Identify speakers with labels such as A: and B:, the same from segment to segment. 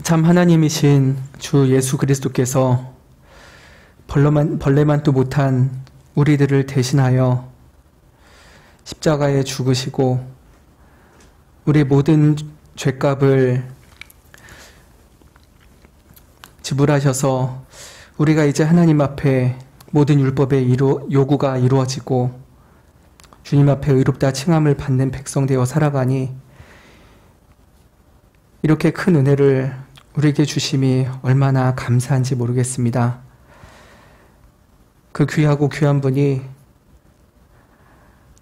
A: 참 하나님이신 주 예수 그리스도께서 벌레만도 못한 우리들을 대신하여 십자가에 죽으시고 우리 모든 죄값을 지불하셔서 우리가 이제 하나님 앞에 모든 율법의 요구가 이루어지고 주님 앞에 의롭다 칭함을 받는 백성 되어 살아가니 이렇게 큰 은혜를 우리에게 주심이 얼마나 감사한지 모르겠습니다. 그 귀하고 귀한 분이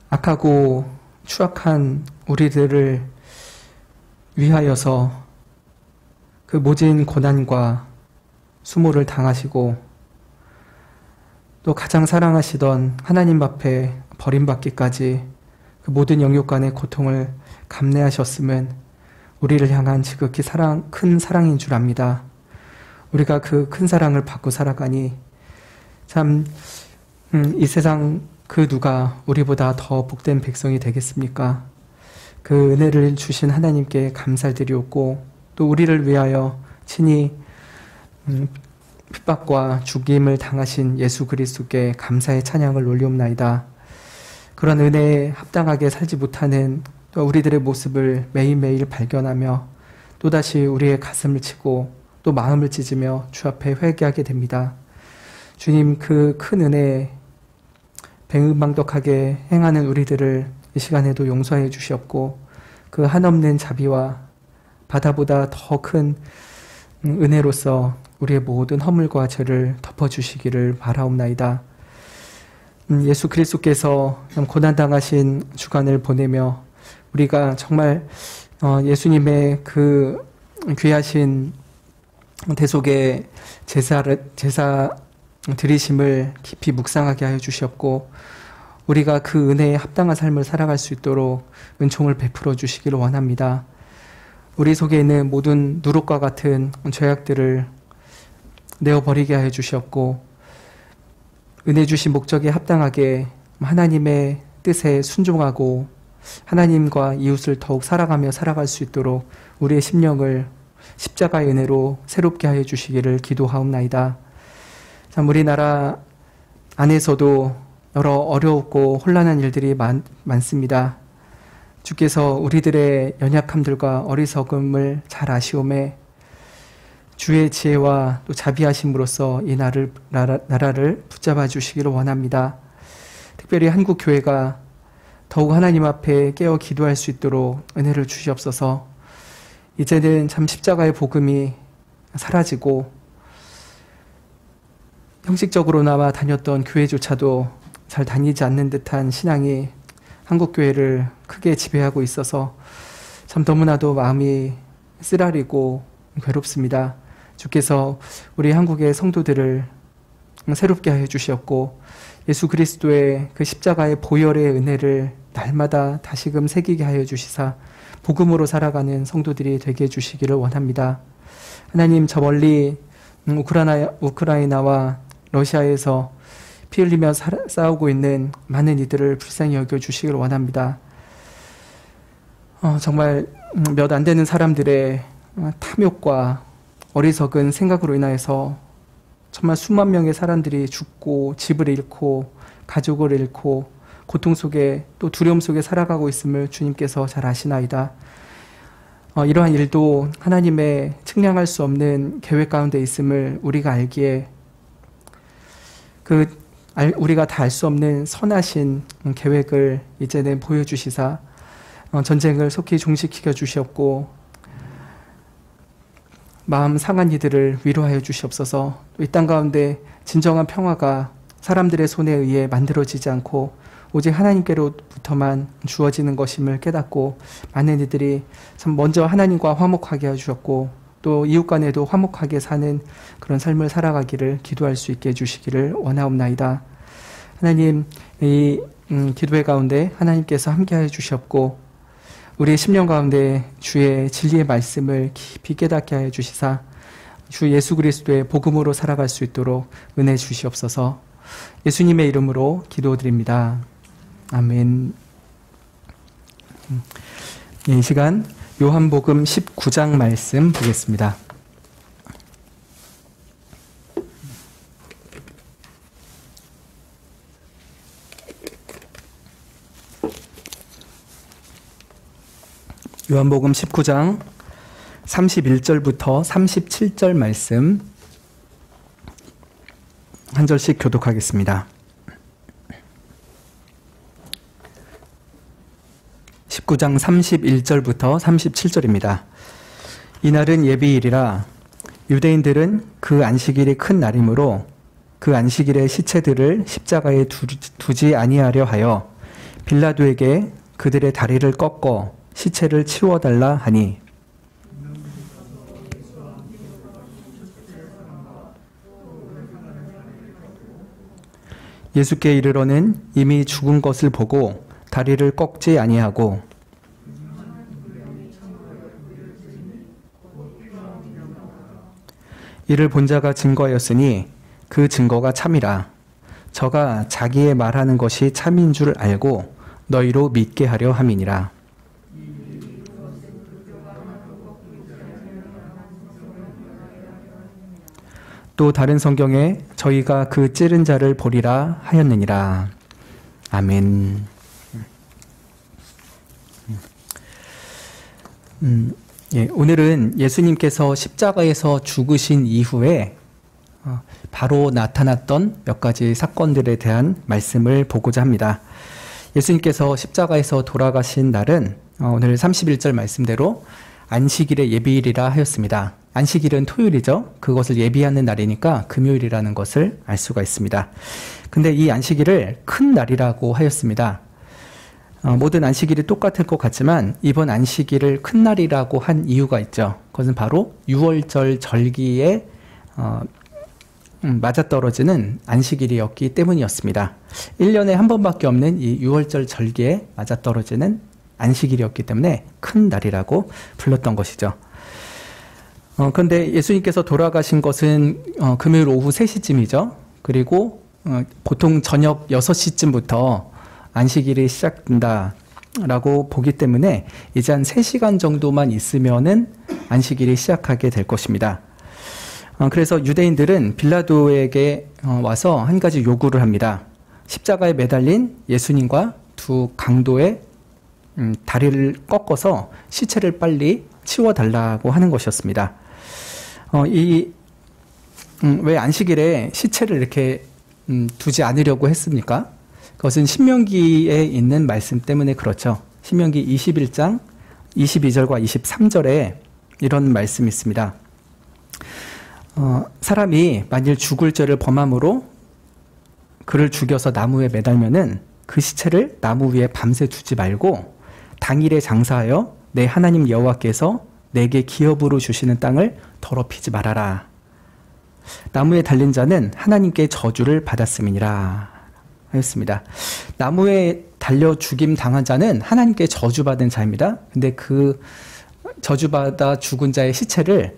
A: 악하고 추악한 우리들을 위하여서 그 모진 고난과 수모를 당하시고 또 가장 사랑하시던 하나님 앞에 버림받기까지 그 모든 영육간의 고통을 감내하셨음은 우리를 향한 지극히 큰 사랑인 줄 압니다. 우리가 그 큰 사랑을 받고 살아가니 참 이 세상 그 누가 우리보다 더 복된 백성이 되겠습니까? 그 은혜를 주신 하나님께 감사를 드리옵고 또 우리를 위하여 친히 핍박과 죽임을 당하신 예수 그리스도께 감사의 찬양을 올리옵나이다. 그런 은혜에 합당하게 살지 못하는 또 우리들의 모습을 매일매일 발견하며 또다시 우리의 가슴을 치고 또 마음을 찢으며 주 앞에 회개하게 됩니다. 주님, 그 큰 은혜에 배은망덕하게 행하는 우리들을 이 시간에도 용서해 주시옵고 그 한없는 자비와 바다보다 더 큰 은혜로서 우리의 모든 허물과 죄를 덮어주시기를 바라옵나이다. 예수 그리스도께서 고난당하신 주간을 보내며 우리가 정말 예수님의 그 귀하신 대속의 제사 드리심을 깊이 묵상하게 하여 주시옵고 우리가 그 은혜에 합당한 삶을 살아갈 수 있도록 은총을 베풀어 주시기를 원합니다. 우리 속에 있는 모든 누룩과 같은 죄악들을 내어버리게 하여 주시옵고 은혜 주신 목적에 합당하게 하나님의 뜻에 순종하고 하나님과 이웃을 더욱 사랑하며 살아갈 수 있도록 우리의 심령을 십자가의 은혜로 새롭게 하여 주시기를 기도하옵나이다. 참 우리나라 안에서도 여러 어렵고 혼란한 일들이 많습니다. 주께서 우리들의 연약함들과 어리석음을 잘 아시오매 주의 지혜와 또 자비하심으로써 이 나라를 붙잡아 주시기를 원합니다. 특별히 한국 교회가 더욱 하나님 앞에 깨어 기도할 수 있도록 은혜를 주시옵소서. 이제는 참 십자가의 복음이 사라지고 형식적으로나마 다녔던 교회조차도 잘 다니지 않는 듯한 신앙이 한국교회를 크게 지배하고 있어서 참 너무나도 마음이 쓰라리고 괴롭습니다. 주께서 우리 한국의 성도들을 새롭게 하여 주시옵고 예수 그리스도의 그 십자가의 보혈의 은혜를 날마다 다시금 새기게 하여 주시사 복음으로 살아가는 성도들이 되게 해주시기를 원합니다. 하나님, 저 멀리 우크라이나와 러시아에서 피 흘리며 싸우고 있는 많은 이들을 불쌍히 여겨주시기를 원합니다. 정말 몇 안 되는 사람들의 탐욕과 어리석은 생각으로 인하여서 정말 수만 명의 사람들이 죽고 집을 잃고 가족을 잃고 고통 속에 또 두려움 속에 살아가고 있음을 주님께서 잘 아시나이다. 이러한 일도 하나님의 측량할 수 없는 계획 가운데 있음을 우리가 알기에 우리가 다 알 수 없는 선하신 계획을 이제는 보여주시사 전쟁을 속히 종식시켜 주시옵고 마음 상한 이들을 위로하여 주시옵소서. 이 땅 가운데 진정한 평화가 사람들의 손에 의해 만들어지지 않고 오직 하나님께로부터만 주어지는 것임을 깨닫고 많은 이들이 참 먼저 하나님과 화목하게 해주셨고 또 이웃 간에도 화목하게 사는 그런 삶을 살아가기를 기도할 수 있게 해주시기를 원하옵나이다. 하나님, 이 기도회 가운데 하나님께서 함께하여 주시옵고 우리의 심령 가운데 주의 진리의 말씀을 깊이 깨닫게 하여 주시사 주 예수 그리스도의 복음으로 살아갈 수 있도록 은혜 주시옵소서. 예수님의 이름으로 기도드립니다. 아멘. 이 시간 요한복음 19장 말씀 보겠습니다. 요한복음 19장 31절부터 37절 말씀 한 절씩 교독하겠습니다. 19장 31절부터 37절입니다. 이날은 예비일이라 유대인들은 그 안식일이 큰 날이므로 그 안식일의 시체들을 십자가에 두지 아니하려 하여 빌라도에게 그들의 다리를 꺾어 시체를 치워달라 하니 예수께 이르러는 이미 죽은 것을 보고 다리를 꺾지 아니하고 이를 본 자가 증거였으니 그 증거가 참이라. 저가 자기의 말하는 것이 참인 줄 알고 너희로 믿게 하려 함이니라. 또 다른 성경에 저희가 그 찌른 자를 보리라 하였느니라. 아멘. 오늘은 예수님께서 십자가에서 죽으신 이후에 바로 나타났던 몇 가지 사건들에 대한 말씀을 보고자 합니다. 예수님께서 십자가에서 돌아가신 날은 오늘 31절 말씀대로 안식일의 예비일이라 하였습니다. 안식일은 토요일이죠. 그것을 예비하는 날이니까 금요일이라는 것을 알 수가 있습니다. 근데 이 안식일을 큰 날이라고 하였습니다. 모든 안식일이 똑같을 것 같지만 이번 안식일을 큰 날이라고 한 이유가 있죠. 그것은 바로 유월절 절기에 맞아떨어지는 안식일이었기 때문이었습니다. 1년에 한 번밖에 없는 이 유월절 절기에 맞아떨어지는 안식일이었기 때문에 큰 날이라고 불렀던 것이죠. 그런데 예수님께서 돌아가신 것은 금요일 오후 3시쯤이죠. 그리고 보통 저녁 6시쯤부터 안식일이 시작된다라고 보기 때문에 이제 한 3시간 정도만 있으면은 안식일이 시작하게 될 것입니다. 그래서 유대인들은 빌라도에게 와서 한 가지 요구를 합니다. 십자가에 매달린 예수님과 두 강도의 다리를 꺾어서 시체를 빨리 치워달라고 하는 것이었습니다. 왜 안식일에 시체를 이렇게 두지 않으려고 했습니까? 그것은 신명기에 있는 말씀 때문에 그렇죠. 신명기 21장 22절과 23절에 이런 말씀이 있습니다. 사람이 만일 죽을 죄를 범함으로 그를 죽여서 나무에 매달면은 그 시체를 나무 위에 밤새 두지 말고 당일에 장사하여 내 하나님 여호와께서 내게 기업으로 주시는 땅을 더럽히지 말아라. 나무에 달린 자는 하나님께 저주를 받았음이니라 하였습니다. 나무에 달려 죽임 당한 자는 하나님께 저주받은 자입니다. 근데 그 저주받아 죽은 자의 시체를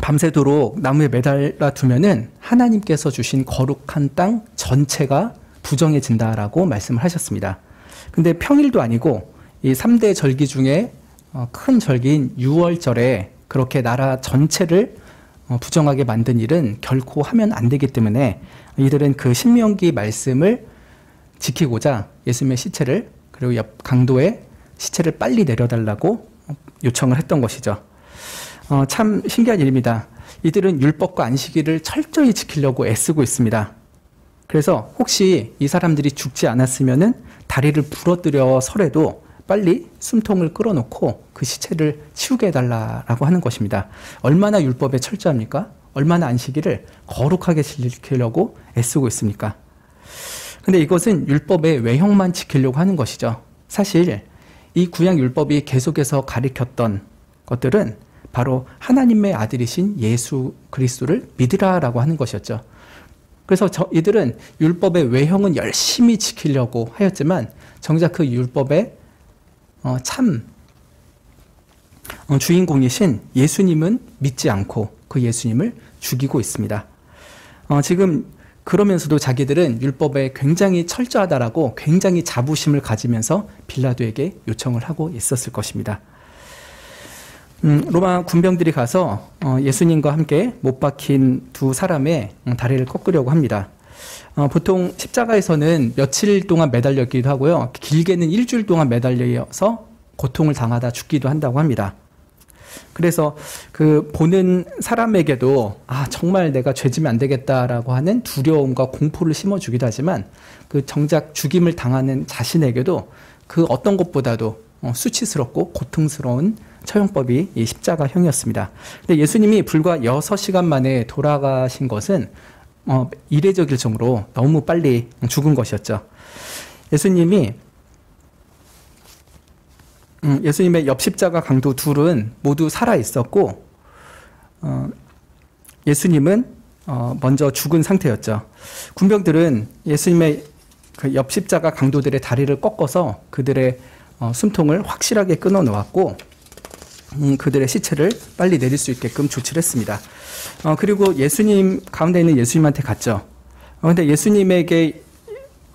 A: 밤새도록 나무에 매달아 두면은 하나님께서 주신 거룩한 땅 전체가 부정해진다라고 말씀을 하셨습니다. 근데 평일도 아니고 이 3대 절기 중에 큰 절기인 유월절에 그렇게 나라 전체를 부정하게 만든 일은 결코 하면 안 되기 때문에 이들은 그 신명기 말씀을 지키고자 예수님의 시체를 그리고 옆 강도의 시체를 빨리 내려달라고 요청을 했던 것이죠. 참 신기한 일입니다. 이들은 율법과 안식일을 철저히 지키려고 애쓰고 있습니다. 그래서 혹시 이 사람들이 죽지 않았으면은 다리를 부러뜨려서라도 빨리 숨통을 끌어놓고 그 시체를 치우게 해달라고 하는 것입니다. 얼마나 율법에 철저합니까? 얼마나 안식일을 거룩하게 지키려고 애쓰고 있습니까? 근데 이것은 율법의 외형만 지키려고 하는 것이죠. 사실 이 구약 율법이 계속해서 가리켰던 것들은 바로 하나님의 아들이신 예수 그리스도를 믿으라라고 하는 것이었죠. 그래서 이들은 율법의 외형은 열심히 지키려고 하였지만 정작 그 율법의 참 주인공이신 예수님은 믿지 않고 그 예수님을 죽이고 있습니다. 지금 그러면서도 자기들은 율법에 굉장히 철저하다라고 굉장히 자부심을 가지면서 빌라도에게 요청을 하고 있었을 것입니다. 로마 군병들이 가서 예수님과 함께 못 박힌 두 사람의 다리를 꺾으려고 합니다. 보통 십자가에서는 며칠 동안 매달렸기도 하고요. 길게는 일주일 동안 매달려서 고통을 당하다 죽기도 한다고 합니다. 그래서 그 보는 사람에게도 정말 내가 죄지면 안 되겠다라고 하는 두려움과 공포를 심어주기도 하지만 그 정작 죽임을 당하는 자신에게도 그 어떤 것보다도 수치스럽고 고통스러운 처형법이 이 십자가형이었습니다. 근데 예수님이 불과 6시간 만에 돌아가신 것은 이례적일 정도로 너무 빨리 죽은 것이었죠. 예수님의 옆 십자가 강도 둘은 모두 살아 있었고, 예수님은 먼저 죽은 상태였죠. 군병들은 예수님의 그 옆 십자가 강도들의 다리를 꺾어서 그들의 숨통을 확실하게 끊어 놓았고, 그들의 시체를 빨리 내릴 수 있게끔 조치를 했습니다. 그리고 예수님 가운데 있는 예수님한테 갔죠. 근데 예수님에게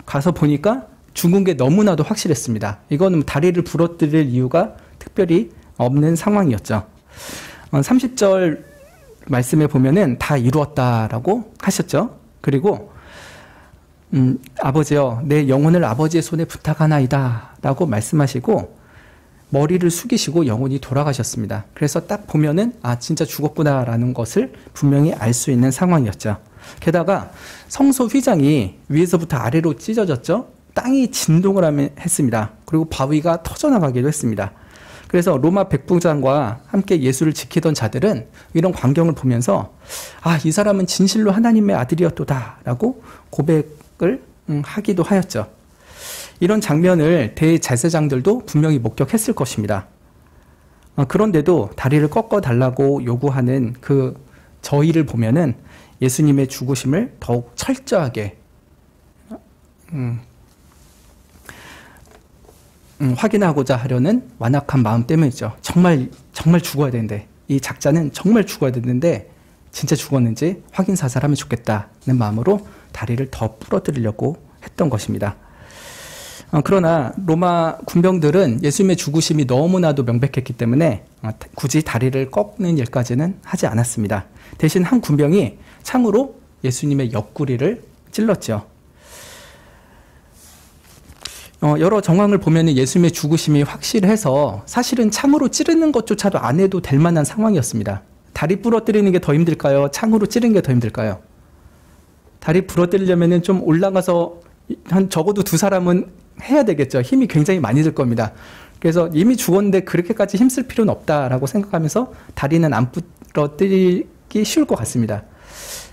A: 가서 보니까 죽은 게 너무나도 확실했습니다. 이거는 다리를 부러뜨릴 이유가 특별히 없는 상황이었죠. 30절 말씀에 보면은 다 이루었다라고 하셨죠. 그리고 아버지여 내 영혼을 아버지의 손에 부탁하나이다 라고 말씀하시고 머리를 숙이시고 영혼이 돌아가셨습니다. 그래서 딱 보면은 진짜 죽었구나 라는 것을 분명히 알 수 있는 상황이었죠. 게다가 성소 휘장이 위에서부터 아래로 찢어졌죠. 땅이 진동을 했습니다. 그리고 바위가 터져나가기도 했습니다. 그래서 로마 백부장과 함께 예수를 지키던 자들은 이런 광경을 보면서 이 사람은 진실로 하나님의 아들이었도다 라고 고백을 하기도 하였죠. 이런 장면을 대제사장들도 분명히 목격했을 것입니다. 그런데도 다리를 꺾어달라고 요구하는 그 저희를 보면은 예수님의 죽으심을 더욱 철저하게 확인하고자 하려는 완악한 마음 때문이죠. 정말 죽어야 되는데, 이 작자는 정말 죽어야 되는데 진짜 죽었는지 확인 사살하면 좋겠다는 마음으로 다리를 더 부러뜨리려고 했던 것입니다. 그러나 로마 군병들은 예수님의 죽으심이 너무나도 명백했기 때문에 굳이 다리를 꺾는 일까지는 하지 않았습니다. 대신 한 군병이 창으로 예수님의 옆구리를 찔렀죠. 여러 정황을 보면 예수님의 죽으심이 확실해서 사실은 창으로 찌르는 것조차도 안 해도 될 만한 상황이었습니다. 다리 부러뜨리는 게 더 힘들까요? 창으로 찌르는 게 더 힘들까요? 다리 부러뜨리려면 좀 올라가서 한 적어도 2사람은 해야 되겠죠. 힘이 굉장히 많이 들 겁니다. 그래서 이미 죽었는데 그렇게까지 힘쓸 필요는 없다라고 생각하면서 다리는 안 부러뜨리기 쉬울 것 같습니다.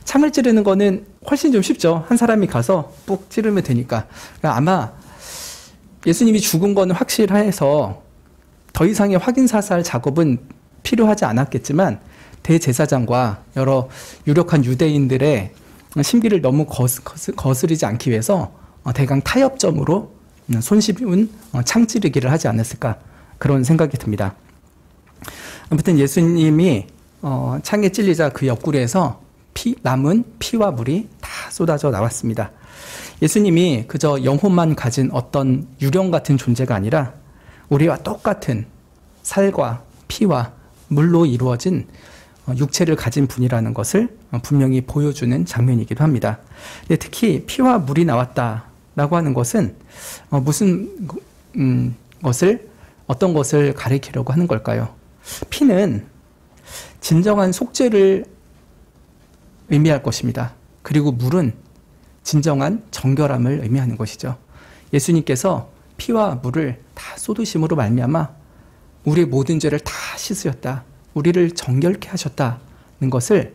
A: 창을 찌르는 거는 훨씬 좀 쉽죠. 한 사람이 가서 뿍 찌르면 되니까. 그러니까 아마 예수님이 죽은 거는 확실해서 더 이상의 확인 사살 작업은 필요하지 않았겠지만 대제사장과 여러 유력한 유대인들의 심기를 너무 거스르지 않기 위해서 대강 타협점으로 손쉬운 창찌르기를 하지 않았을까 그런 생각이 듭니다. 아무튼 예수님이 창에 찔리자 그 옆구리에서 남은 피와 물이 다 쏟아져 나왔습니다. 예수님이 그저 영혼만 가진 어떤 유령 같은 존재가 아니라 우리와 똑같은 살과 피와 물로 이루어진 육체를 가진 분이라는 것을 분명히 보여주는 장면이기도 합니다. 근데 특히 피와 물이 나왔다라고 하는 것은 어떤 것을 가리키려고 하는 걸까요? 피는 진정한 속죄를 의미할 것입니다. 그리고 물은 진정한 정결함을 의미하는 것이죠. 예수님께서 피와 물을 다 쏟으심으로 말미암아 우리의 모든 죄를 다 씻으셨다. 우리를 정결케 하셨다는 것을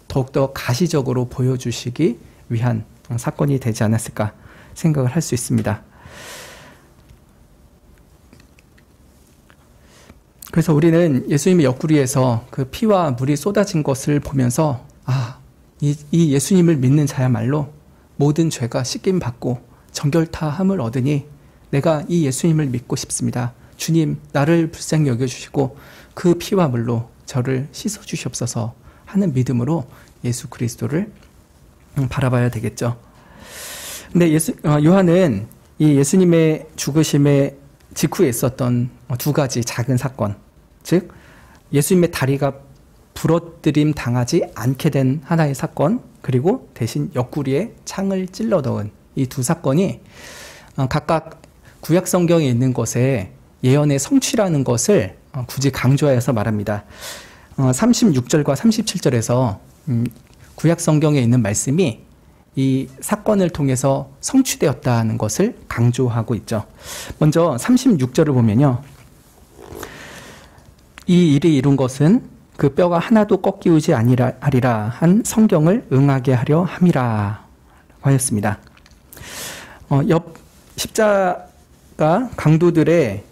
A: 더욱더 가시적으로 보여주시기 위한 사건이 되지 않았을까 생각을 할 수 있습니다. 그래서 우리는 예수님의 옆구리에서 그 피와 물이 쏟아진 것을 보면서 이 예수님을 믿는 자야말로 모든 죄가 씻김받고 정결타함을 얻으니 내가 이 예수님을 믿고 싶습니다. 주님, 나를 불쌍히 여겨주시고 그 피와 물로 저를 씻어주시옵소서 하는 믿음으로 예수 그리스도를 바라봐야 되겠죠. 근데 요한은 이 예수님의 죽으심의 직후에 있었던 2가지 작은 사건, 즉 예수님의 다리가 부러뜨림 당하지 않게 된 하나의 사건, 그리고 대신 옆구리에 창을 찔러 넣은 이 두 사건이 각각 구약 성경에 있는 것에 예언의 성취라는 것을 굳이 강조하여서 말합니다. 36절과 37절에서 구약 성경에 있는 말씀이 이 사건을 통해서 성취되었다는 것을 강조하고 있죠. 먼저 36절을 보면요. 이 일이 이룬 것은 그 뼈가 하나도 꺾이지 아니하리라 한 성경을 응하게 하려 함이라 하였습니다. 옆 십자가 강도들의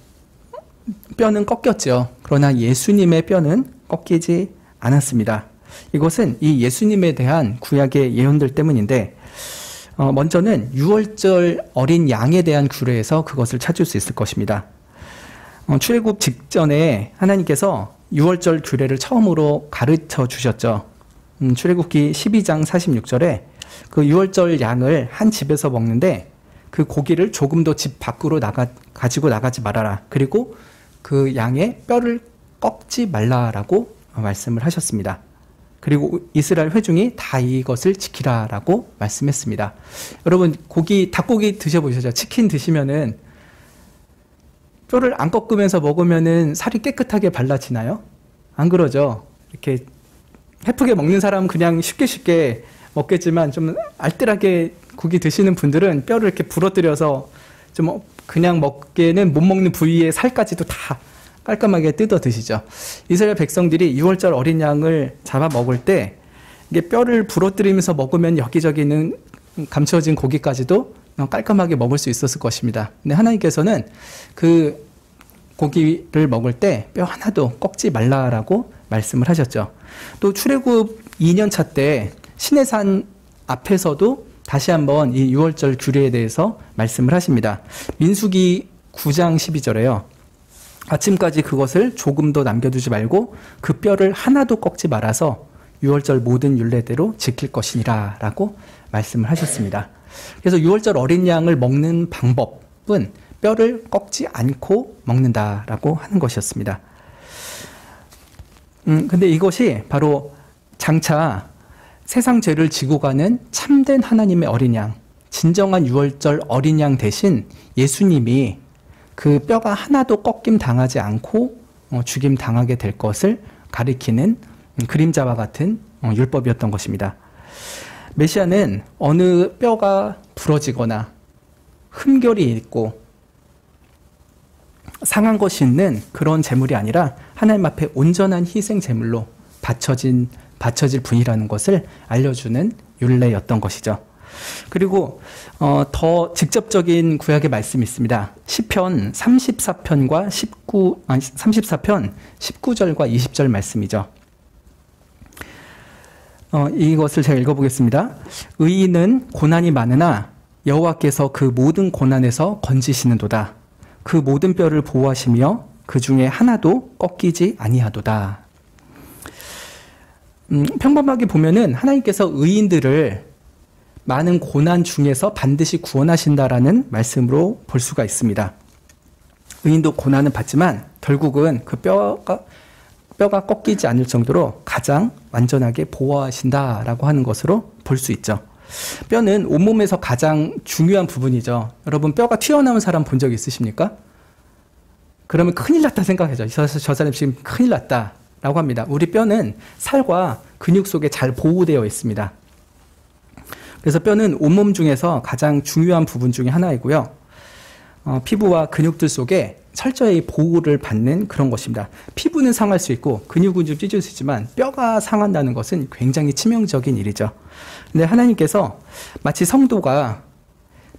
A: 뼈는 꺾였죠. 그러나 예수님의 뼈는 꺾이지 않았습니다. 이것은 이 예수님에 대한 구약의 예언들 때문인데, 먼저는 유월절 어린 양에 대한 규례에서 그것을 찾을 수 있을 것입니다. 출애굽 직전에 하나님께서 유월절 규례를 처음으로 가르쳐 주셨죠. 출애굽기 12장 46절에 그 유월절 양을 한 집에서 먹는데 그 고기를 조금도 집 밖으로 가지고 나가지 말아라. 그리고 그 양의 뼈를 꺾지 말라라고 말씀을 하셨습니다. 그리고 이스라엘 회중이 다 이것을 지키라라고 말씀했습니다. 여러분, 닭고기 드셔보셨죠? 치킨 드시면은 뼈를 안 꺾으면서 먹으면은 살이 깨끗하게 발라지나요? 안 그러죠? 이렇게 해프게 먹는 사람은 그냥 쉽게 먹겠지만, 좀 알뜰하게 고기 드시는 분들은 뼈를 이렇게 부러뜨려서 좀 그냥 먹기에는 못 먹는 부위의 살까지도 다 깔끔하게 뜯어 드시죠. 이스라엘 백성들이 유월절 어린 양을 잡아 먹을 때 이게 뼈를 부러뜨리면서 먹으면 여기저기는 감춰진 고기까지도 깔끔하게 먹을 수 있었을 것입니다. 근데 하나님께서는 그 고기를 먹을 때 뼈 하나도 꺾지 말라라고 말씀을 하셨죠. 또 출애굽 2년차 때 시내산 앞에서도 다시 한번 이 유월절 규례에 대해서 말씀을 하십니다. 민수기 9장 12절에요. 아침까지 그것을 조금도 남겨두지 말고 그 뼈를 하나도 꺾지 말아서 유월절 모든 율례대로 지킬 것이니라 라고 말씀을 하셨습니다. 그래서 유월절 어린 양을 먹는 방법은 뼈를 꺾지 않고 먹는다라고 하는 것이었습니다. 근데 이것이 바로 장차 세상 죄를 지고 가는 참된 하나님의 어린 양, 진정한 유월절 어린 양 대신 예수님이 그 뼈가 하나도 꺾임 당하지 않고 죽임 당하게 될 것을 가리키는 그림자와 같은 율법이었던 것입니다. 메시아는 어느 뼈가 부러지거나 흠결이 있고 상한 것이 있는 그런 제물이 아니라 하나님 앞에 온전한 희생 제물로 바쳐질 분이라는 것을 알려주는 율례였던 것이죠. 그리고 더 직접적인 구약의 말씀이 있습니다. 시편 34편과 34편 19절과 20절 말씀이죠. 이것을 제가 읽어보겠습니다. 의인은 고난이 많으나 여호와께서 그 모든 고난에서 건지시는도다. 그 모든 뼈를 보호하시며 그 중에 하나도 꺾이지 아니하도다. 평범하게 보면은 하나님께서 의인들을 많은 고난 중에서 반드시 구원하신다라는 말씀으로 볼 수가 있습니다. 의인도 고난은 받지만 결국은 그 뼈가 꺾이지 않을 정도로 가장 완전하게 보호하신다라고 하는 것으로 볼 수 있죠. 뼈는 온몸에서 가장 중요한 부분이죠. 여러분, 뼈가 튀어나온 사람 본 적 있으십니까? 그러면 큰일 났다 생각하죠. 저 사람 지금 큰일 났다라고 합니다. 우리 뼈는 살과 근육 속에 잘 보호되어 있습니다. 그래서 뼈는 온몸 중에서 가장 중요한 부분 중에 하나이고요. 피부와 근육들 속에 철저히 보호를 받는 그런 것입니다. 피부는 상할 수 있고 근육은 좀 찢어질 수 있지만 뼈가 상한다는 것은 굉장히 치명적인 일이죠. 근데 하나님께서 마치 성도가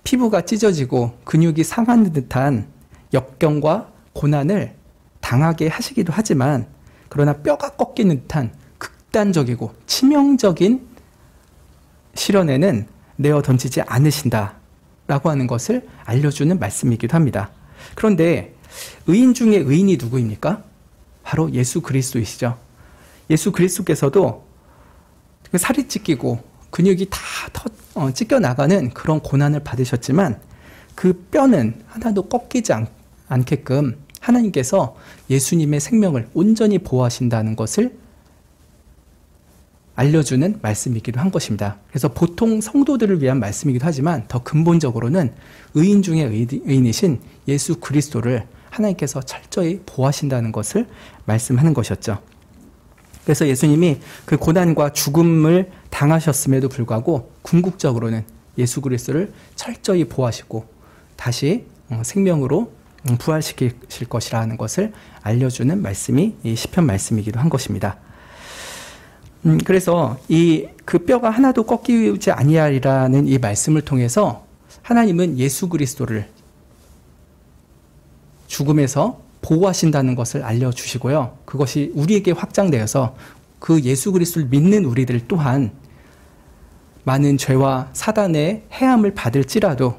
A: 피부가 찢어지고 근육이 상하는 듯한 역경과 고난을 당하게 하시기도 하지만, 그러나 뼈가 꺾이는 듯한 극단적이고 치명적인 시련에는 내어 던지지 않으신다라고 하는 것을 알려주는 말씀이기도 합니다. 그런데 의인 중에 의인이 누구입니까? 바로 예수 그리스도이시죠. 예수 그리스도께서도 살이 찢기고 근육이 다 찢겨나가는 그런 고난을 받으셨지만 그 뼈는 하나도 꺾이지 않게끔 하나님께서 예수님의 생명을 온전히 보호하신다는 것을 알려주는 말씀이기도 한 것입니다. 그래서 보통 성도들을 위한 말씀이기도 하지만 더 근본적으로는 의인 중에 의인이신 예수 그리스도를 하나님께서 철저히 보호하신다는 것을 말씀하는 것이었죠. 그래서 예수님이 그 고난과 죽음을 당하셨음에도 불구하고 궁극적으로는 예수 그리스도를 철저히 보호하시고 다시 생명으로 부활시키실 것이라는 것을 알려주는 말씀이 이 시편 말씀이기도 한 것입니다. 그래서 그 뼈가 하나도 꺾이지 아니하리라는 이 말씀을 통해서 하나님은 예수 그리스도를 죽음에서 보호하신다는 것을 알려주시고요. 그것이 우리에게 확장되어서 그 예수 그리스도를 믿는 우리들 또한 많은 죄와 사단의 해함을 받을지라도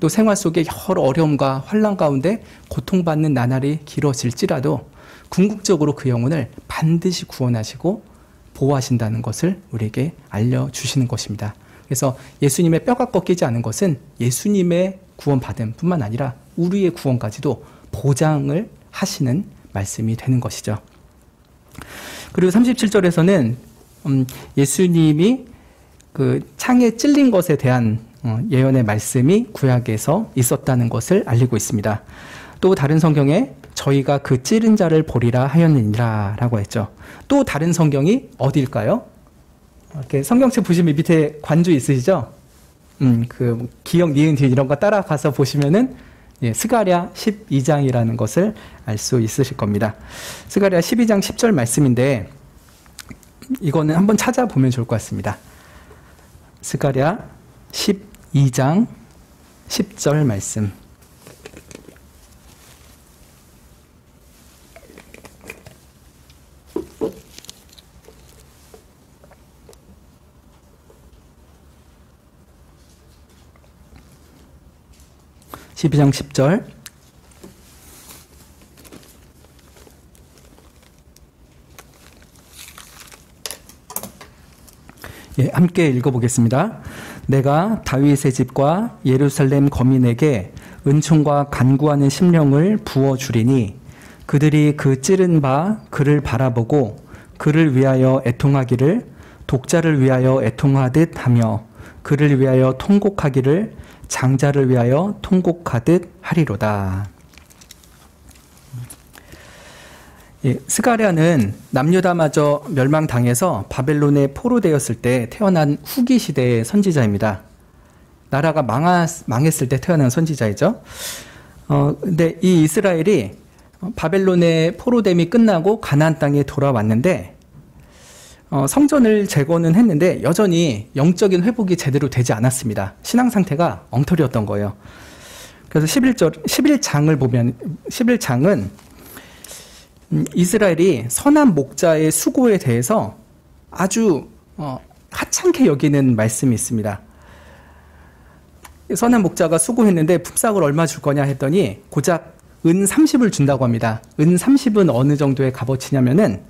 A: 또 생활 속에 여러 어려움과 환난 가운데 고통받는 나날이 길어질지라도 궁극적으로 그 영혼을 반드시 구원하시고 보호하신다는 것을 우리에게 알려주시는 것입니다. 그래서 예수님의 뼈가 꺾이지 않은 것은 예수님의 구원받음 뿐만 아니라 우리의 구원까지도 보장을 하시는 말씀이 되는 것이죠. 그리고 37절에서는 예수님이 그 창에 찔린 것에 대한 예언의 말씀이 구약에서 있었다는 것을 알리고 있습니다. 또 다른 성경에 저희가 그 찌른 자를 보리라 하였느니라 라고 했죠. 또 다른 성경이 어디일까요? 이렇게 성경책 보시면 밑에 관주 있으시죠? 그 기억, 니은, 디귿 이런 거 따라가서 보시면은 스가랴 12장이라는 것을 알 수 있으실 겁니다. 스가랴 12장 10절 말씀인데 이거는 한번 찾아보면 좋을 것 같습니다. 스가랴 12장 10절 말씀. (12장 10절) 함께 읽어보겠습니다. 내가 다윗의 집과 예루살렘 거민에게 은총과 간구하는 심령을 부어주리니 그들이 그 찌른 바 그를 바라보고 그를 위하여 애통하기를 독자를 위하여 애통하듯 하며 그를 위하여 통곡하기를 장자를 위하여 통곡하듯 하리로다. 스가랴는 남유다마저 멸망당해서 바벨론에 포로되었을 때 태어난 후기 시대의 선지자입니다. 나라가 망했을 때 태어난 선지자이죠. 근데 이 이스라엘이 바벨론의 포로됨이 끝나고 가나안 땅에 돌아왔는데 성전을 재건은 했는데 여전히 영적인 회복이 제대로 되지 않았습니다. 신앙 상태가 엉터리였던 거예요. 그래서 11장을 보면 11장은 이스라엘이 선한 목자의 수고에 대해서 아주 하찮게 여기는 말씀이 있습니다. 선한 목자가 수고했는데 품삯을 얼마 줄 거냐 했더니 고작 은 30을 준다고 합니다. 은 30은 어느 정도의 값어치냐면은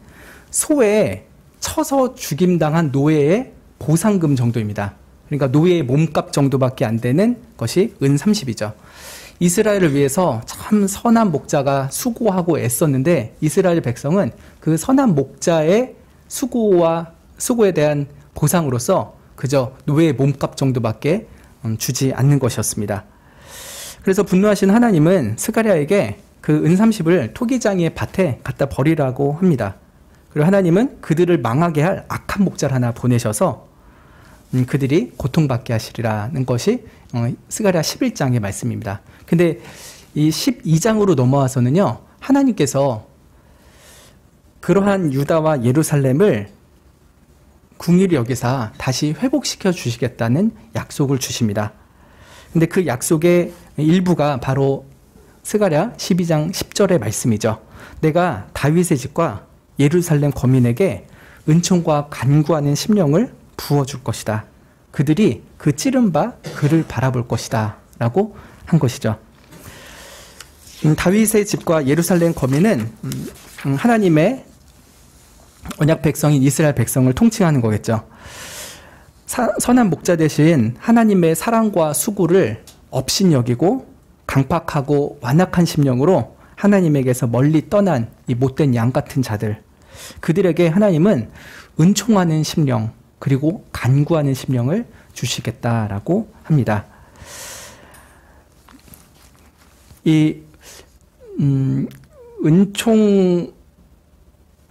A: 소에 쳐서 죽임당한 노예의 보상금 정도입니다. 그러니까 노예의 몸값 정도밖에 안 되는 것이 은 30이죠. 이스라엘을 위해서 참 선한 목자가 수고하고 애썼는데 이스라엘 백성은 그 선한 목자의 수고에 대한 보상으로서 그저 노예의 몸값 정도밖에 주지 않는 것이었습니다. 그래서 분노하신 하나님은 스가랴에게 그 은 30을 토기장이의 밭에 갖다 버리라고 합니다. 그리고 하나님은 그들을 망하게 할 악한 목자를 하나 보내셔서 그들이 고통받게 하시리라는 것이 스가랴 11장의 말씀입니다. 근데 이 12장으로 넘어와서는요, 하나님께서 그러한 유다와 예루살렘을 궁일이 여기사 다시 회복시켜 주시겠다는 약속을 주십니다. 근데 그 약속의 일부가 바로 스가랴 12장 10절의 말씀이죠. 내가 다윗의 집과 예루살렘 거민에게 은총과 간구하는 심령을 부어줄 것이다. 그들이 그 찌른 바 그를 바라볼 것이다. 라고 한 것이죠. 다윗의 집과 예루살렘 거민은 하나님의 언약 백성인 이스라엘 백성을 통칭하는 거겠죠. 선한 목자 대신 하나님의 사랑과 수고를 업신여기고 강팍하고 완악한 심령으로 하나님에게서 멀리 떠난 이 못된 양 같은 자들, 그들에게 하나님은 은총하는 심령 그리고 간구하는 심령을 주시겠다라고 합니다. 이 은총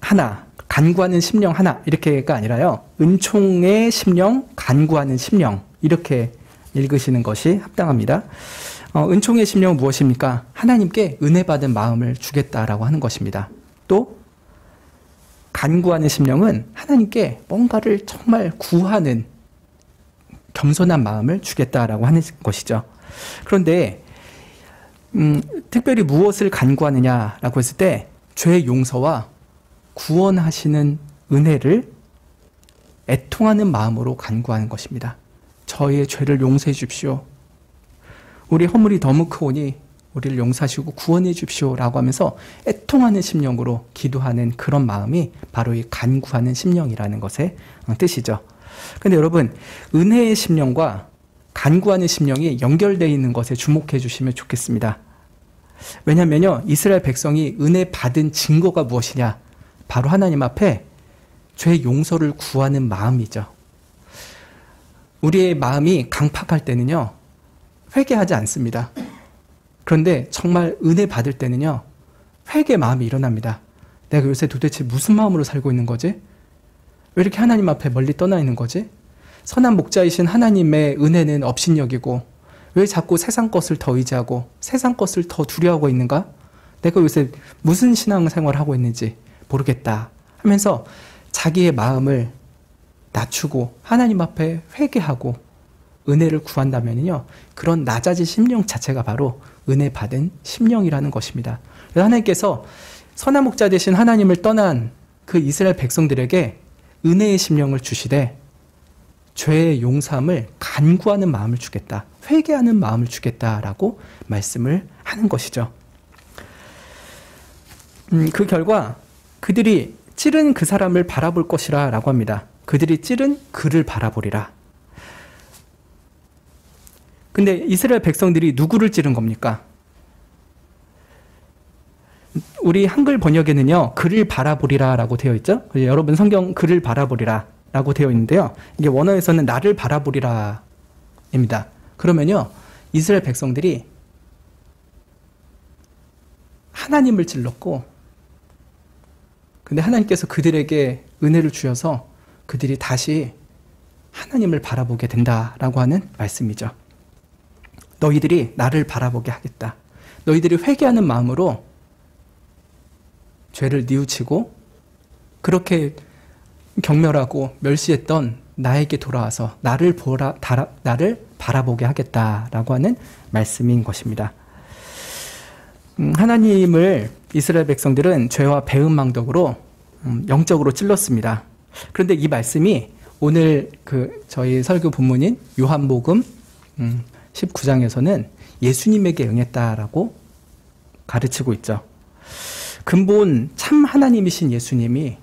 A: 하나, 간구하는 심령 하나 이렇게가 아니라요. 은총의 심령, 간구하는 심령 이렇게 읽으시는 것이 합당합니다. 은총의 심령은 무엇입니까? 하나님께 은혜 받은 마음을 주겠다라고 하는 것입니다. 또 간구하는 심령은 하나님께 뭔가를 정말 구하는 겸손한 마음을 주겠다라고 하는 것이죠. 그런데 특별히 무엇을 간구하느냐라고 했을 때 죄의 용서와 구원하시는 은혜를 애통하는 마음으로 간구하는 것입니다. 저희의 죄를 용서해 주십시오. 우리 허물이 너무 크오니 우리를 용서하시고 구원해 주십시오라고 하면서 애통하는 심령으로 기도하는 그런 마음이 바로 이 간구하는 심령이라는 것의 뜻이죠. 그런데 여러분, 은혜의 심령과 간구하는 심령이 연결되어 있는 것에 주목해 주시면 좋겠습니다. 왜냐하면요, 이스라엘 백성이 은혜 받은 증거가 무엇이냐? 바로 하나님 앞에 죄 용서를 구하는 마음이죠. 우리의 마음이 강팍할 때는요, 회개하지 않습니다. 그런데 정말 은혜 받을 때는요, 회개 마음이 일어납니다. 내가 요새 도대체 무슨 마음으로 살고 있는 거지? 왜 이렇게 하나님 앞에 멀리 떠나 있는 거지? 선한 목자이신 하나님의 은혜는 업신여기고 왜 자꾸 세상 것을 더 의지하고 세상 것을 더 두려워하고 있는가? 내가 요새 무슨 신앙생활을 하고 있는지 모르겠다 하면서 자기의 마음을 낮추고 하나님 앞에 회개하고 은혜를 구한다면요, 그런 낮아진 심령 자체가 바로 은혜 받은 심령이라는 것입니다. 그래서 하나님께서 선한 목자 되신 하나님을 떠난 그 이스라엘 백성들에게 은혜의 심령을 주시되 죄의 용서함을 간구하는 마음을 주겠다, 회개하는 마음을 주겠다라고 말씀을 하는 것이죠. 그 결과 그들이 찌른 그 사람을 바라볼 것이라 라고 합니다. 그들이 찌른 그를 바라보리라. 근데 이스라엘 백성들이 누구를 찌른 겁니까? 우리 한글 번역에는요, 그를 바라보리라 라고 되어 있죠. 여러분 성경 그를 바라보리라 라고 되어 있는데요, 이게 원어에서는 나를 바라보리라 입니다. 그러면요, 이스라엘 백성들이 하나님을 찔렀고, 근데 하나님께서 그들에게 은혜를 주셔서 그들이 다시 하나님을 바라보게 된다라고 하는 말씀이죠. 너희들이 나를 바라보게 하겠다. 너희들이 회개하는 마음으로 죄를 뉘우치고 그렇게 경멸하고 멸시했던 나에게 돌아와서 나를 바라보게 하겠다라고 하는 말씀인 것입니다. 하나님을 이스라엘 백성들은 죄와 배은망덕으로 영적으로 찔렀습니다. 그런데 이 말씀이 오늘 저희 설교 본문인 요한복음 19장에서는 예수님에게 응했다라고 가르치고 있죠. 근본 참 하나님이신 예수님이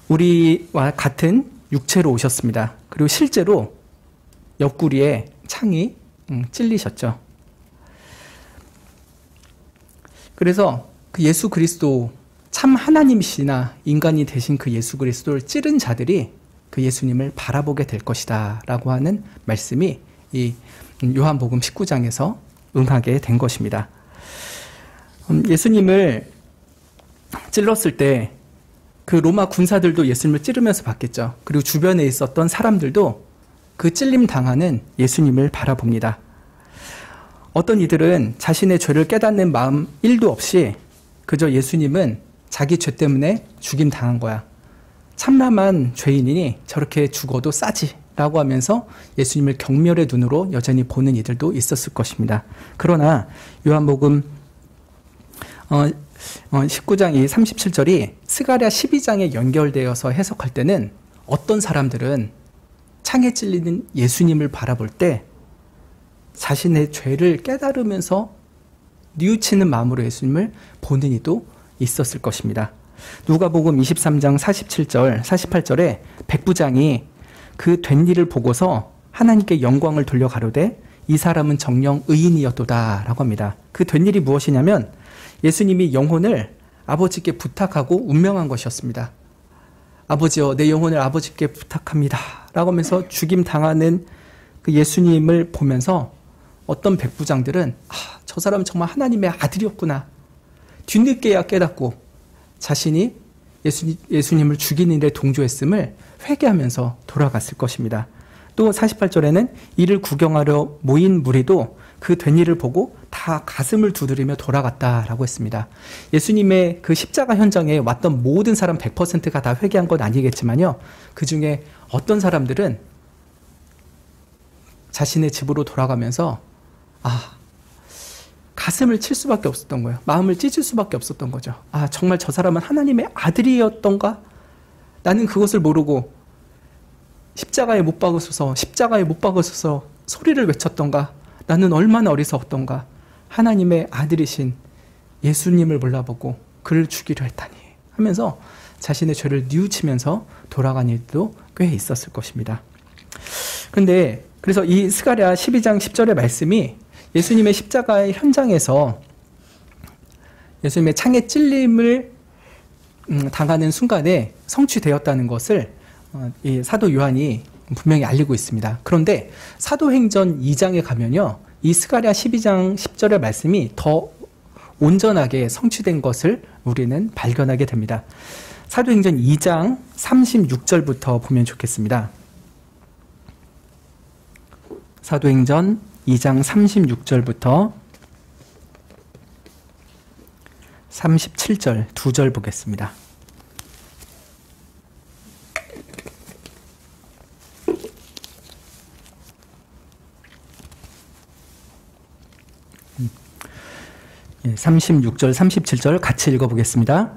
A: 우리와 같은 육체로 오셨습니다. 그리고 실제로 옆구리에 창이 찔리셨죠. 그래서 그 예수 그리스도, 참 하나님이시나 인간이 되신 그 예수 그리스도를 찌른 자들이 그 예수님을 바라보게 될 것이다 라고 하는 말씀이 이 요한복음 19장에서 응하게 된 것입니다. 예수님을 찔렀을 때 그 로마 군사들도 예수님을 찌르면서 봤겠죠. 그리고 주변에 있었던 사람들도 그 찔림 당하는 예수님을 바라봅니다. 어떤 이들은 자신의 죄를 깨닫는 마음 1도 없이 그저 예수님은 자기 죄 때문에 죽임 당한 거야, 참남한 죄인이니 저렇게 죽어도 싸지 라고 하면서 예수님을 경멸의 눈으로 여전히 보는 이들도 있었을 것입니다. 그러나 요한복음 19장 37절이 스가랴 12장에 연결되어서 해석할 때는 어떤 사람들은 창에 찔리는 예수님을 바라볼 때 자신의 죄를 깨달으면서 뉘우치는 마음으로 예수님을 보는 이도 있었을 것입니다. 누가복음 23장 47절, 48절에 백부장이 그 된 일을 보고서 하나님께 영광을 돌려 가로되 이 사람은 정녕 의인이었도다 라고 합니다. 그 된 일이 무엇이냐면 예수님이 영혼을 아버지께 부탁하고 운명한 것이었습니다. 아버지여, 내 영혼을 아버지께 부탁합니다 라고 하면서 죽임 당하는 그 예수님을 보면서 어떤 백부장들은 저 사람은 정말 하나님의 아들이었구나, 뒤늦게야 깨닫고 자신이 예수님을 죽이는 일에 동조했음을 회개하면서 돌아갔을 것입니다. 또 48절에는 이를 구경하려 모인 무리도 그 된 일을 보고 다 가슴을 두드리며 돌아갔다라고 했습니다. 예수님의 그 십자가 현장에 왔던 모든 사람 100%가 다 회개한 건 아니겠지만요, 그 중에 어떤 사람들은 자신의 집으로 돌아가면서 가슴을 칠 수밖에 없었던 거예요. 마음을 찢을 수밖에 없었던 거죠. 정말 저 사람은 하나님의 아들이었던가? 나는 그것을 모르고 십자가에 못 박으소서, 십자가에 못 박으소서 소리를 외쳤던가? 나는 얼마나 어리석었던가? 하나님의 아들이신 예수님을 몰라보고 그를 죽이려 했다니 하면서 자신의 죄를 뉘우치면서 돌아간 일도 꽤 있었을 것입니다. 그런데 그래서 이 스가랴 12장 10절의 말씀이 예수님의 십자가의 현장에서 예수님의 창에 찔림을 당하는 순간에 성취되었다는 것을 이 사도 요한이 분명히 알리고 있습니다. 그런데 사도행전 2장에 가면요, 이 스가랴 12장 10절의 말씀이 더 온전하게 성취된 것을 우리는 발견하게 됩니다. 사도행전 2장 36절부터 보면 좋겠습니다. 사도행전 2장 36절부터 37절 2절 보겠습니다. 예, 36절 37절 같이 읽어보겠습니다.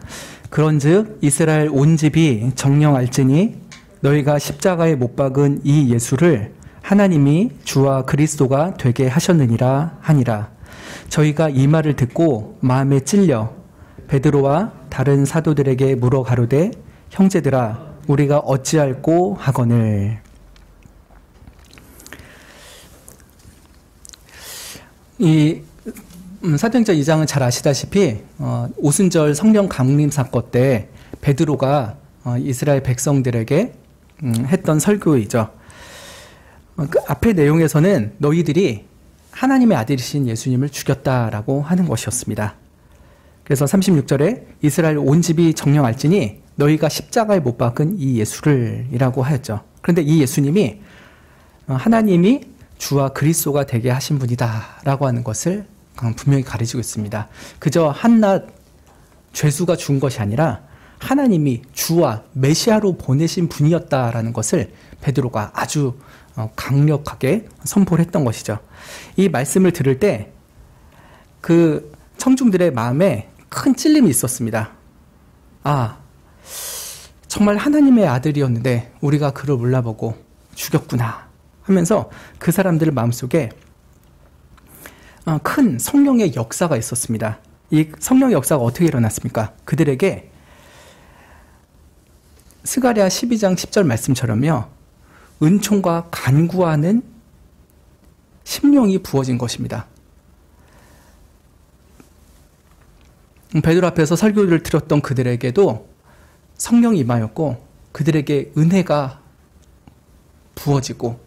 A: 그런즉 이스라엘 온 집이 정녕 알지니 너희가 십자가에 못 박은 이 예수를 하나님이 주와 그리스도가 되게 하셨느니라 하니라. 저희가 이 말을 듣고 마음에 찔려 베드로와 다른 사도들에게 물어 가로되 형제들아 우리가 어찌할꼬 하거늘. 이 사도행전 2장은 잘 아시다시피 오순절 성령 강림 사건 때 베드로가 이스라엘 백성들에게 했던 설교이죠. 그 앞의 내용에서는 너희들이 하나님의 아들이신 예수님을 죽였다라고 하는 것이었습니다. 그래서 36절에 이스라엘 온 집이 정녕 알지니 너희가 십자가에 못 박은 이 예수를 이라고 하였죠. 그런데 이 예수님이 하나님이 주와 그리스도가 되게 하신 분이다 라고 하는 것을 분명히 가르치고 있습니다. 그저 한낱 죄수가 죽은 것이 아니라 하나님이 주와 메시아로 보내신 분이었다라는 것을 베드로가 아주 강력하게 선포를 했던 것이죠. 이 말씀을 들을 때 그 청중들의 마음에 큰 찔림이 있었습니다. 정말 하나님의 아들이었는데 우리가 그를 몰라보고 죽였구나 하면서 그 사람들 마음속에 큰 성령의 역사가 있었습니다. 이 성령의 역사가 어떻게 일어났습니까? 그들에게 스가랴 12장 10절 말씀처럼요, 은총과 간구하는 심령이 부어진 것입니다. 베드로 앞에서 설교를 들었던 그들에게도 성령이 임하였고 그들에게 은혜가 부어지고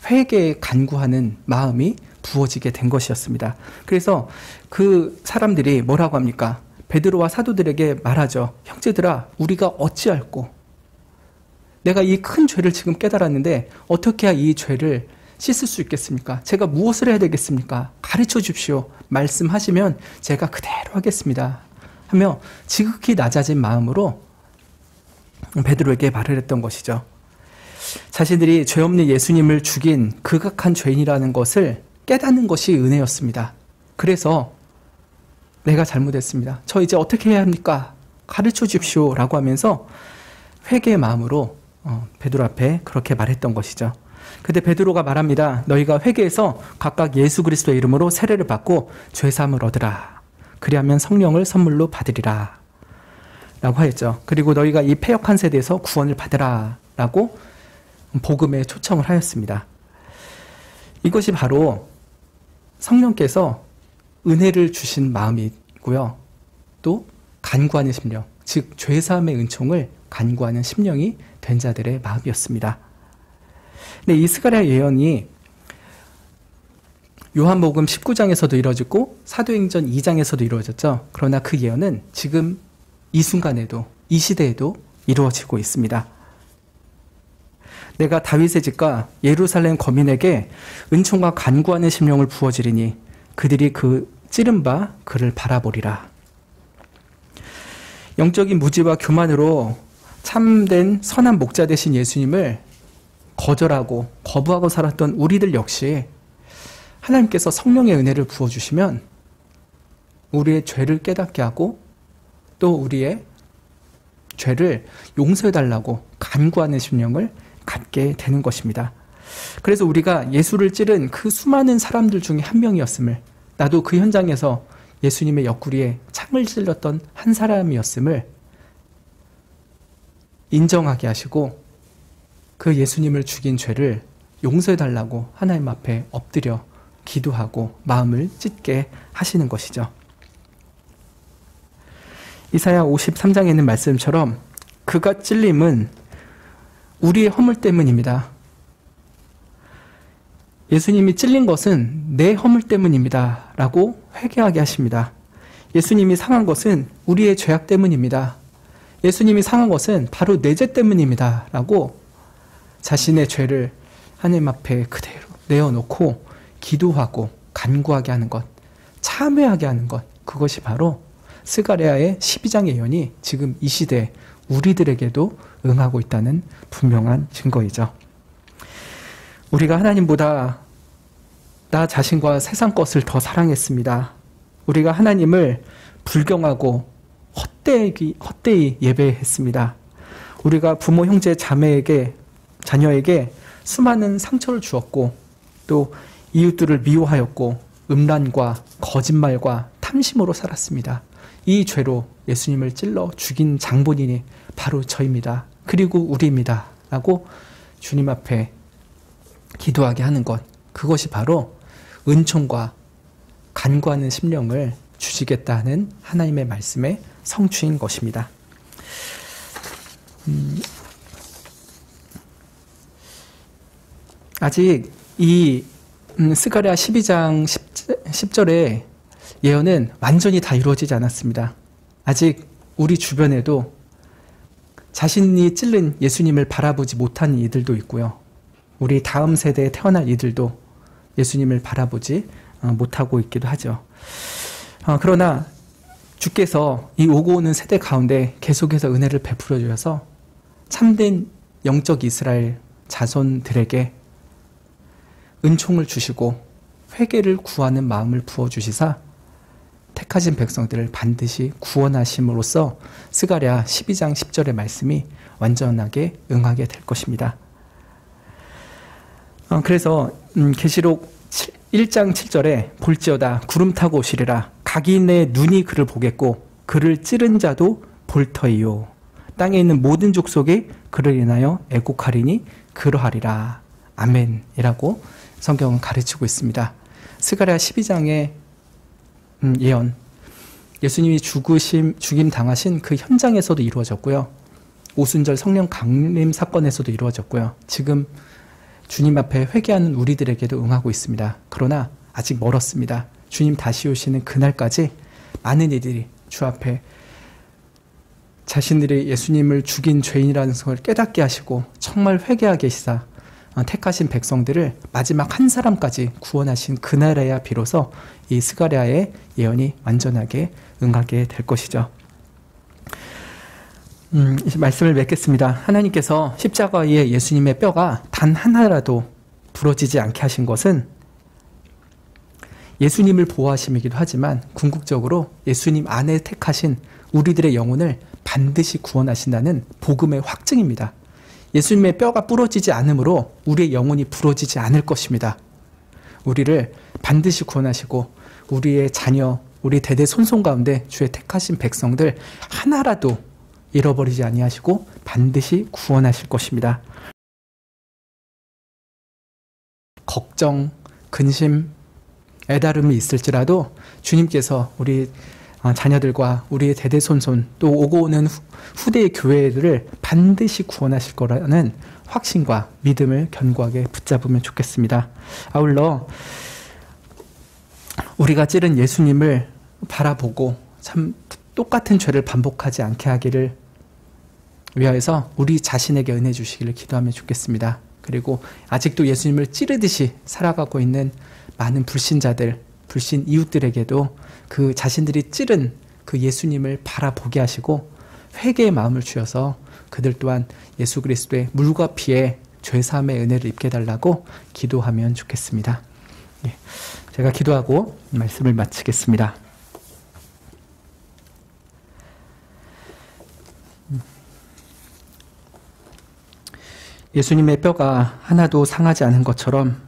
A: 회개에 간구하는 마음이 부어지게 된 것이었습니다. 그래서 그 사람들이 뭐라고 합니까? 베드로와 사도들에게 말하죠. 형제들아 우리가 어찌할꼬? 내가 이 큰 죄를 지금 깨달았는데 어떻게 해야 이 죄를 씻을 수 있겠습니까? 제가 무엇을 해야 되겠습니까? 가르쳐 주십시오. 말씀하시면 제가 그대로 하겠습니다. 하며 지극히 낮아진 마음으로 베드로에게 말을 했던 것이죠. 자신들이 죄 없는 예수님을 죽인 극악한 죄인이라는 것을 깨닫는 것이 은혜였습니다. 그래서 내가 잘못했습니다. 저 이제 어떻게 해야 합니까? 가르쳐 주십시오 라고 하면서 회개의 마음으로 베드로 앞에 그렇게 말했던 것이죠. 그때 베드로가 말합니다. 너희가 회개해서 각각 예수 그리스도의 이름으로 세례를 받고 죄사함을 얻으라. 그리하면 성령을 선물로 받으리라 라고 하였죠. 그리고 너희가 이 패역한 세대에서 구원을 받으라 라고 복음에 초청을 하였습니다. 이것이 바로 성령께서 은혜를 주신 마음이고요. 또 간구하는 심령, 즉 죄사함의 은총을 간구하는 심령이 된 자들의 마음이었습니다. 근데 이 스가랴 예언이 요한복음 19장에서도 이루어졌고 사도행전 2장에서도 이루어졌죠. 그러나 그 예언은 지금 이 순간에도, 이 시대에도 이루어지고 있습니다. 내가 다윗의 집과 예루살렘 거민에게 은총과 간구하는 심령을 부어주리니 그들이 그 찌른 바 그를 바라보리라. 영적인 무지와 교만으로 참된 선한 목자 되신 예수님을 거절하고 거부하고 살았던 우리들 역시 하나님께서 성령의 은혜를 부어주시면 우리의 죄를 깨닫게 하고 또 우리의 죄를 용서해달라고 간구하는 심령을 갖게 되는 것입니다. 그래서 우리가 예수를 찌른 그 수많은 사람들 중에 한 명이었음을, 나도 그 현장에서 예수님의 옆구리에 창을 찔렀던 한 사람이었음을 인정하게 하시고 그 예수님을 죽인 죄를 용서해달라고 하나님 앞에 엎드려 기도하고 마음을 찢게 하시는 것이죠. 이사야 53장에 있는 말씀처럼 그가 찔림은 우리의 허물 때문입니다. 예수님이 찔린 것은 내 허물 때문입니다 라고 회개하게 하십니다. 예수님이 상한 것은 우리의 죄악 때문입니다. 예수님이 상한 것은 바로 내 죄 때문입니다 라고 자신의 죄를 하나님 앞에 그대로 내어놓고 기도하고 간구하게 하는 것, 참회하게 하는 것, 그것이 바로 스가랴의 12장 예언이 지금 이 시대 우리들에게도 응하고 있다는 분명한 증거이죠. 우리가 하나님보다 나 자신과 세상 것을 더 사랑했습니다. 우리가 하나님을 불경하고 헛되이 예배했습니다. 우리가 부모, 형제, 자녀에게 수많은 상처를 주었고 또 이웃들을 미워하였고 음란과 거짓말과 탐심으로 살았습니다. 이 죄로 예수님을 찔러 죽인 장본인이 바로 저입니다. 그리고 우리입니다. 라고 주님 앞에 기도하게 하는 것, 그것이 바로 은총과 간구하는 심령을 주시겠다는 하나님의 말씀의 성취인 것입니다. 아직 이 스가랴 12장 10절의 예언은 완전히 다 이루어지지 않았습니다. 아직 우리 주변에도 자신이 찔른 예수님을 바라보지 못한 이들도 있고요. 우리 다음 세대에 태어날 이들도 예수님을 바라보지 못하고 있기도 하죠. 그러나 주께서 이 오고 오는 세대 가운데 계속해서 은혜를 베풀어 주셔서 참된 영적 이스라엘 자손들에게 은총을 주시고 회개를 구하는 마음을 부어주시사 택하신 백성들을 반드시 구원하심으로써 스가랴 12장 10절의 말씀이 완전하게 응하게 될 것입니다. 그래서 계시록 1장 7절에 볼지어다 구름 타고 오시리라 각인의 눈이 그를 보겠고 그를 찌른 자도 볼 터이요 땅에 있는 모든 족속이 그를 인하여 애곡하리니 그러하리라. 아멘이라고 성경은 가르치고 있습니다. 스가랴 12장의 예언, 예수님이 죽임 당하신 그 현장에서도 이루어졌고요. 오순절 성령 강림 사건에서도 이루어졌고요. 지금 주님 앞에 회개하는 우리들에게도 응하고 있습니다. 그러나 아직 멀었습니다. 주님 다시 오시는 그날까지 많은 이들이 주 앞에 자신들이 예수님을 죽인 죄인이라는 것을 깨닫게 하시고 정말 회개하게 하시사 택하신 백성들을 마지막 한 사람까지 구원하신 그날에야 비로소 이 스가랴의 예언이 완전하게 응하게 될 것이죠. 이제 말씀을 맺겠습니다. 하나님께서 십자가 위에 예수님의 뼈가 단 하나라도 부러지지 않게 하신 것은 예수님을 보호하심이기도 하지만 궁극적으로 예수님 안에 택하신 우리들의 영혼을 반드시 구원하신다는 복음의 확증입니다. 예수님의 뼈가 부러지지 않으므로 우리의 영혼이 부러지지 않을 것입니다. 우리를 반드시 구원하시고 우리의 자녀, 우리 대대 손손 가운데 주의 택하신 백성들 하나라도 잃어버리지 아니하시고 반드시 구원하실 것입니다. 걱정, 근심, 애다름이 있을지라도 주님께서 우리 자녀들과 우리의 대대손손 또 오고 오는 후대의 교회들을 반드시 구원하실 거라는 확신과 믿음을 견고하게 붙잡으면 좋겠습니다. 아울러 우리가 찌른 예수님을 바라보고 참 똑같은 죄를 반복하지 않게 하기를 위하여서 우리 자신에게 은혜 주시기를 기도하면 좋겠습니다. 그리고 아직도 예수님을 찌르듯이 살아가고 있는 많은 불신자들, 불신 이웃들에게도 그 자신들이 찌른 그 예수님을 바라보게 하시고 회개의 마음을 주셔서 그들 또한 예수 그리스도의 물과 피의 죄사함의 은혜를 입게 달라고 기도하면 좋겠습니다. 제가 기도하고 말씀을 마치겠습니다. 예수님의 뼈가 하나도 상하지 않은 것처럼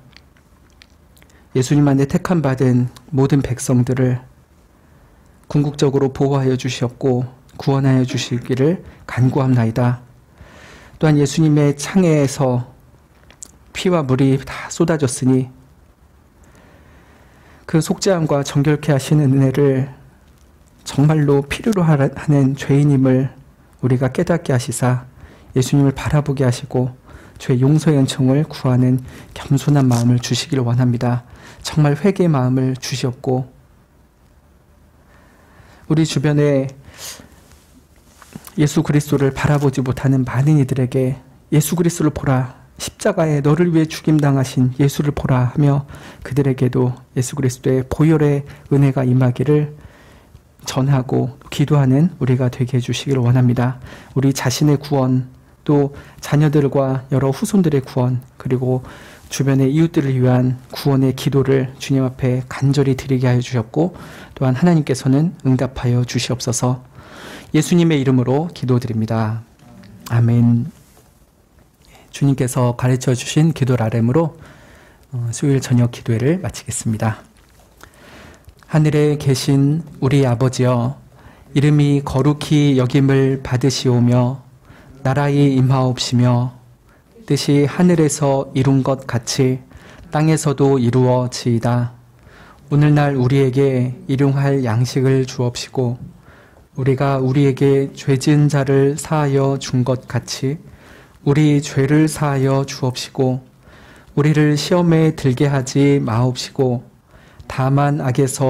A: 예수님 안에 택함 받은 모든 백성들을 궁극적으로 보호하여 주시었고 구원하여 주시기를 간구합나이다. 또한 예수님의 창에서 피와 물이 다 쏟아졌으니 그 속죄함과 정결케 하시는 은혜를 정말로 필요로 하는 죄인임을 우리가 깨닫게 하시사 예수님을 바라보게 하시고 죄 용서의 은총을 구하는 겸손한 마음을 주시기를 원합니다. 정말 회개의 마음을 주시었고 우리 주변에 예수 그리스도를 바라보지 못하는 많은 이들에게 예수 그리스도를 보라, 십자가에 너를 위해 죽임당하신 예수를 보라 하며 그들에게도 예수 그리스도의 보혈의 은혜가 임하기를 전하고 기도하는 우리가 되게 해주시기를 원합니다. 우리 자신의 구원, 또 자녀들과 여러 후손들의 구원, 그리고 주변의 이웃들을 위한 구원의 기도를 주님 앞에 간절히 드리게 하여 주셨고 또한 하나님께서는 응답하여 주시옵소서. 예수님의 이름으로 기도드립니다. 아멘. 주님께서 가르쳐 주신 기도 아뢰므로 수요일 저녁 기도회를 마치겠습니다. 하늘에 계신 우리 아버지여, 이름이 거룩히 여김을 받으시오며 나라의 임하옵시며 뜻이 하늘에서 이룬 것 같이 땅에서도 이루어지이다. 오늘날 우리에게 일용할 양식을 주옵시고 우리가 우리에게 죄 지은 자를 사하여 준 것 같이 우리 죄를 사하여 주옵시고 우리를 시험에 들게 하지 마옵시고 다만 악에서